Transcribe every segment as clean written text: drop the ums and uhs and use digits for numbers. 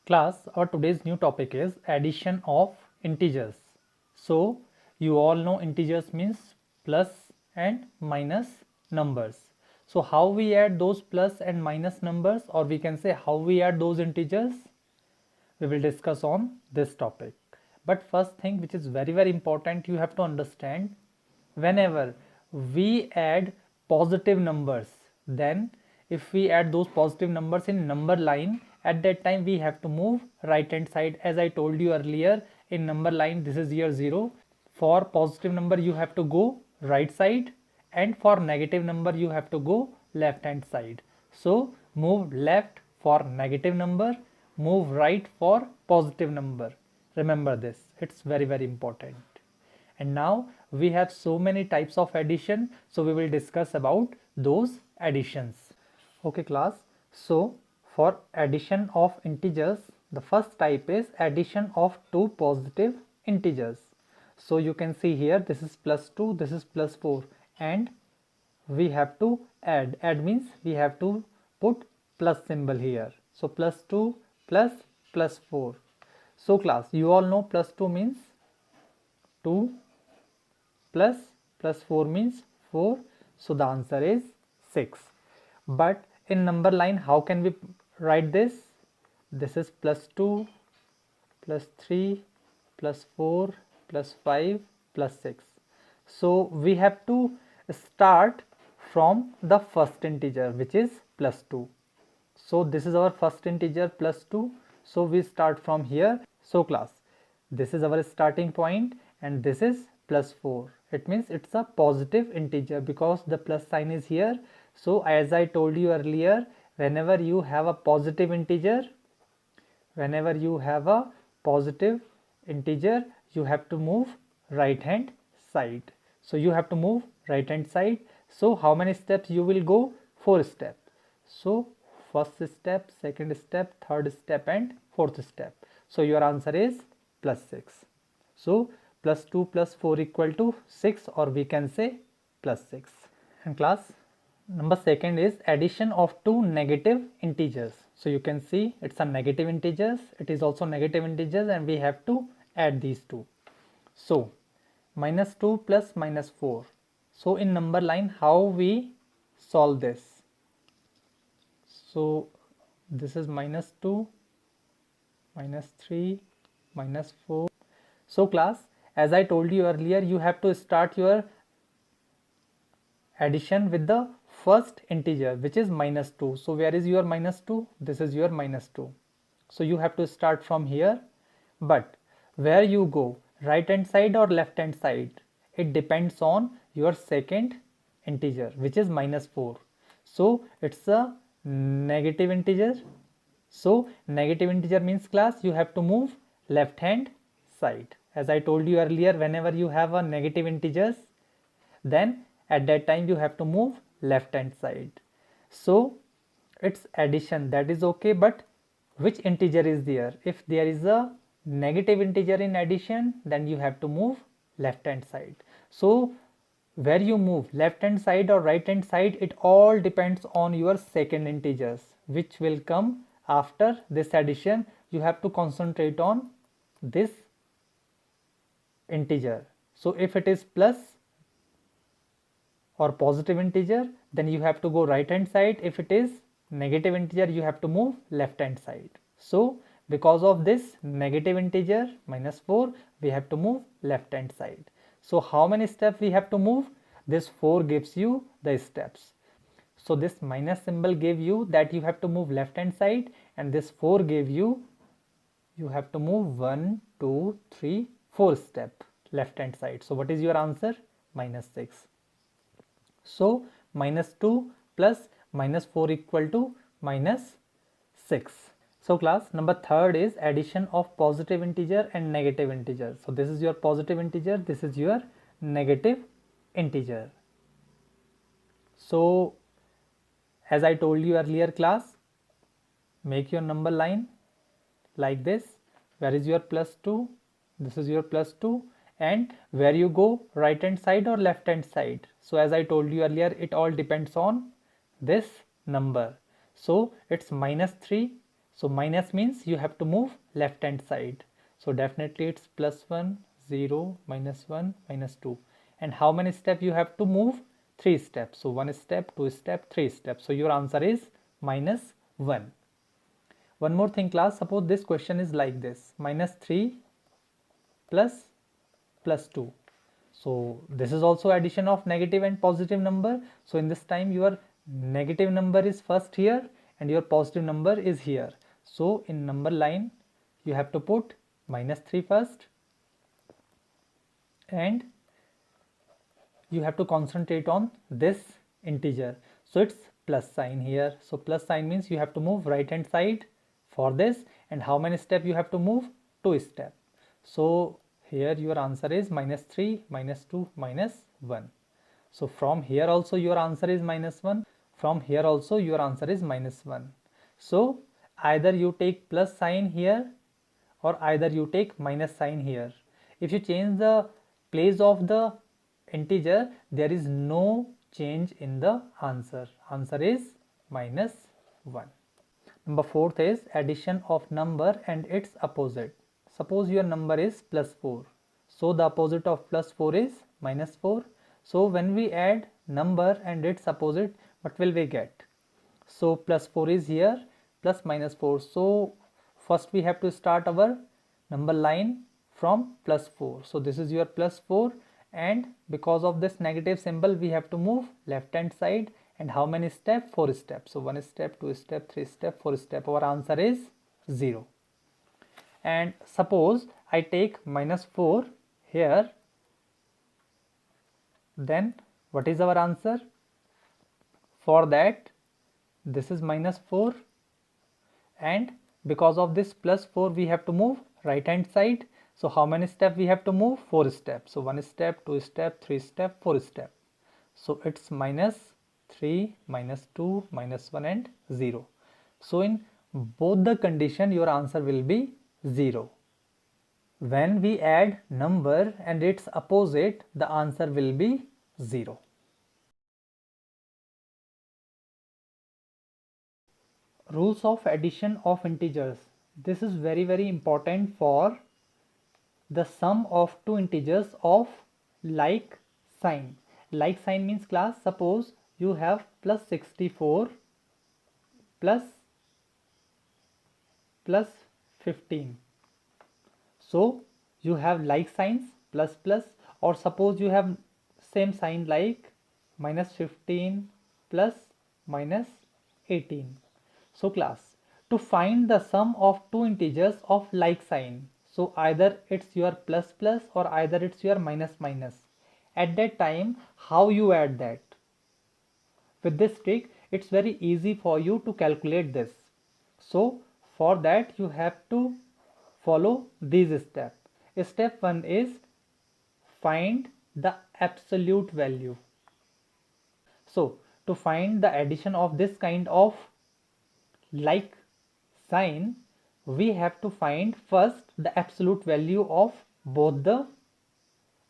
Class, our today's new topic is addition of integers. So you all know integers means plus and minus numbers. So how we add those plus and minus numbers, or we can say how we add those integers, we will discuss on this topic. But first thing which is very important, you have to understand, whenever we add positive numbers, then if we add those positive numbers in number line, at that time we have to move right hand side. As I told you earlier, in number line this is your 0. For positive number you have to go right side, and for negative number you have to go left hand side. So move left for negative number, move right for positive number. Remember this, it's very important. And now we have so many types of addition, so we will discuss about those additions. Okay class, so for addition of integers, the first type is addition of two positive integers. So you can see here, this is plus 2, this is plus 4, and we have to add. Add means we have to put plus symbol here. So plus 2 plus plus 4. So class, you all know plus 2 means 2 plus 4 means 4. So the answer is 6. But in number line, how can we write this? This is plus 2 plus 3 plus 4 plus 5 plus 6. So we have to start from the first integer, which is plus 2. So this is our first integer plus 2. So we start from here. So class, this is our starting point and this is plus 4. It means it's a positive integer because the plus sign is here. So as I told you earlier, whenever you have a positive integer, you have to move right hand side. So you have to move right hand side. So how many steps you will go? 4 steps. So first step, second step, third step and fourth step. So your answer is plus 6. So plus 2 plus 4 equal to 6, or we can say plus 6. And class, number second is addition of two negative integers. So you can see it's a negative integers, it is also negative integers, and we have to add these two. So minus 2 plus minus 4. So in number line, how we solve this? So this is minus 2, minus 3, minus 4. So class, as I told you earlier, you have to start your addition with the first integer, which is minus 2. So where is your minus 2? This is your minus 2. So you have to start from here. But where you go, right hand side or left hand side, it depends on your second integer, which is minus 4. So it's a negative integer. So negative integer means class, you have to move left hand side. As I told you earlier, whenever you have a negative integers, then at that time you have to move left hand side. So it's addition, that is okay, but which integer is there? If there is a negative integer in addition, then you have to move left hand side. So where you move, left hand side or right hand side, it all depends on your second integers, which will come after this addition. You have to concentrate on this integer. So if it is plus or positive integer, then you have to go right hand side. If it is negative integer, you have to move left hand side. So because of this negative integer minus 4, we have to move left hand side. So how many steps we have to move? This 4 gives you the steps. So this minus symbol gave you that you have to move left hand side, and this 4 gave you have to move 1, 2, 3, 4 step left hand side. So what is your answer? Minus 6. So minus 2 plus minus 4 equal to minus 6. So class, number third is addition of positive integer and negative integer. So this is your positive integer, this is your negative integer. So as I told you earlier class, make your number line like this. Where is your plus 2? This is your plus 2. And where you go, right hand side or left hand side? So as I told you earlier, it all depends on this number. So it's minus 3. So minus means you have to move left hand side. So definitely it's +1, 0, -1, -2. And how many steps you have to move? 3 steps. So 1 step, 2 step, 3 steps. So your answer is -1. One more thing class, suppose this question is like this, -3 plus +2. So this is also addition of negative and positive number. So in this time your negative number is first here and your positive number is here. So in number line you have to put -3 first and you have to concentrate on this integer. So it's plus sign here. So plus sign means you have to move right hand side for this, and how many steps you have to move? 2 steps. So here your answer is -3, -2, -1. So from here also your answer is -1. From here also your answer is -1. So either you take plus sign here or either you take minus sign here. If you change the place of the integer, there is no change in the answer. Answer is -1. Number 4th is addition of number and its opposite. Suppose your number is +4. So the opposite of +4 is -4. So when we add number and its opposite, what will we get? So +4 is here, plus -4. So first we have to start our number line from +4. So this is your +4, and because of this negative symbol we have to move left hand side. And how many steps? 4 steps. So 1 step, 2 step, 3 step, 4 step. Our answer is 0. And suppose I take -4 here, then what is our answer? For that, this is -4, and because of this +4 we have to move right hand side. So how many steps we have to move? 4 steps. So 1 step, 2 step, 3 step, 4 step. So it's -3, -2, -1 and 0. So in both the condition your answer will be 0. When we add number and its opposite, the answer will be 0. Rules of addition of integers. This is very important for the sum of two integers of like sign. Like sign means class, suppose you have +64 plus 15. So you have like signs plus, or suppose you have same sign like -15 plus -18. So class, to find the sum of two integers of like sign, so either it's your plus or either it's your minus. At that time, how you add that? With this trick, it's very easy for you to calculate this. So for that you have to follow these steps. Step 1 is find the absolute value. So to find the addition of this kind of like sign, we have to find first the absolute value of both the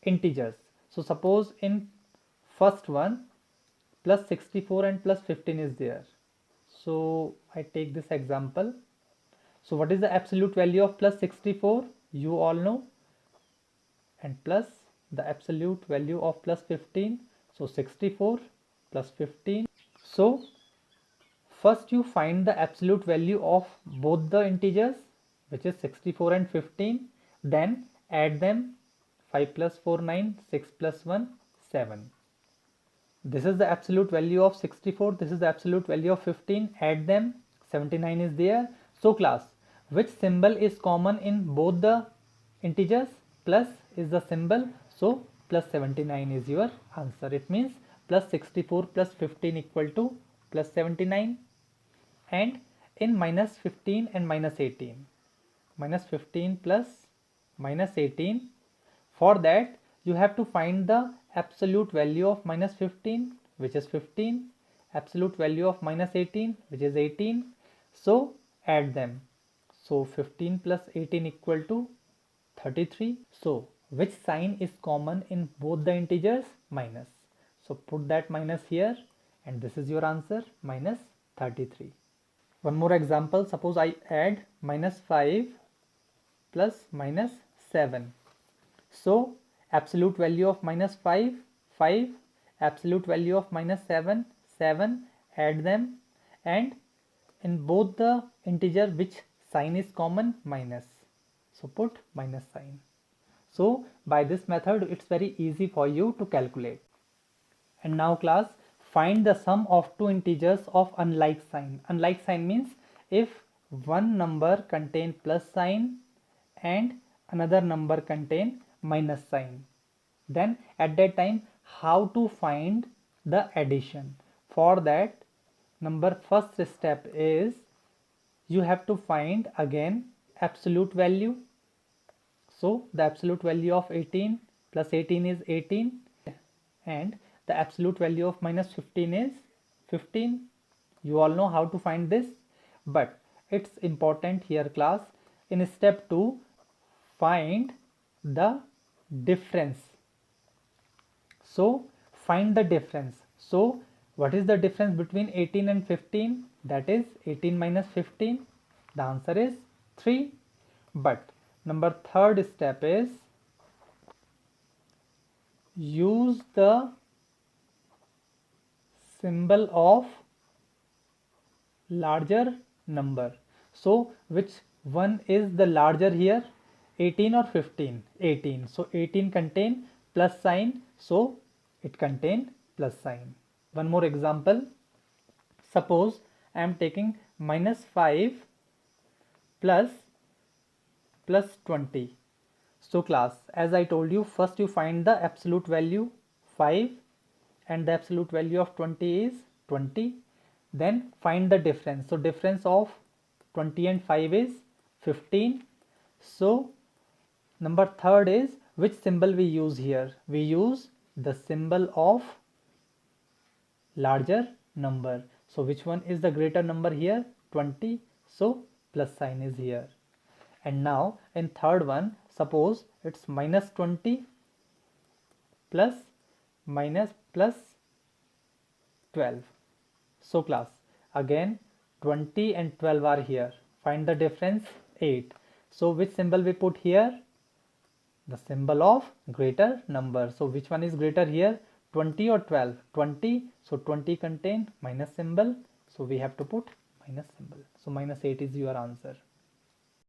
integers. So suppose in first one +64 and +15 is there. So I take this example. So what is the absolute value of +64? You all know. And plus the absolute value of +15. So 64 plus 15. So first you find the absolute value of both the integers, which is 64 and 15. Then add them. 5 plus 4, 9, 6 plus 1, 7. This is the absolute value of 64. This is the absolute value of 15. Add them. 79 is there. So class, which symbol is common in both the integers? Plus is the symbol. So plus 79 is your answer. It means +64 plus 15 equal to +79. And in -15 and -18, -15 plus -18, for that you have to find the absolute value of -15, which is 15, absolute value of -18, which is 18. So add them. So 15 plus 18 equal to 33. So which sign is common in both the integers? Minus. So put that minus here, and this is your answer, -33. One more example, suppose I add -5 plus -7. So absolute value of -5, 5, absolute value of -7, 7, add them, and in both the integer which sign is common? Minus. So put minus sign. So by this method it's very easy for you to calculate. And now class, find the sum of two integers of unlike sign. Unlike sign means if one number contain plus sign and another number contain minus sign, then at that time how to find the addition? For that, first step is you have to find again absolute value. So the absolute value of 18 plus 18 is 18, and the absolute value of minus 15 is 15. You all know how to find this, but it's important here class, in step 2 find the difference. So find the difference. So what is the difference between 18 and 15? That is 18 minus 15. The answer is 3. But third step is use the symbol of larger number. So which one is the larger here, 18 or 15? 18. So 18 contain plus sign, so it contain plus sign. One more example, suppose I am taking -5 plus 20. So class, as I told you, first you find the absolute value 5 and the absolute value of 20 is 20. Then find the difference. So difference of 20 and 5 is 15. So third is which symbol we use here? We use the symbol of larger number. So which one is the greater number here? 20. So plus sign is here. And now in third one, suppose it's -20 plus 12. So class, again 20 and 12 are here. Find the difference, 8. So which symbol we put here? The symbol of greater number. So which one is greater here? 20 or 12? 20. So 20 contain minus symbol. So we have to put minus symbol. So -8 is your answer.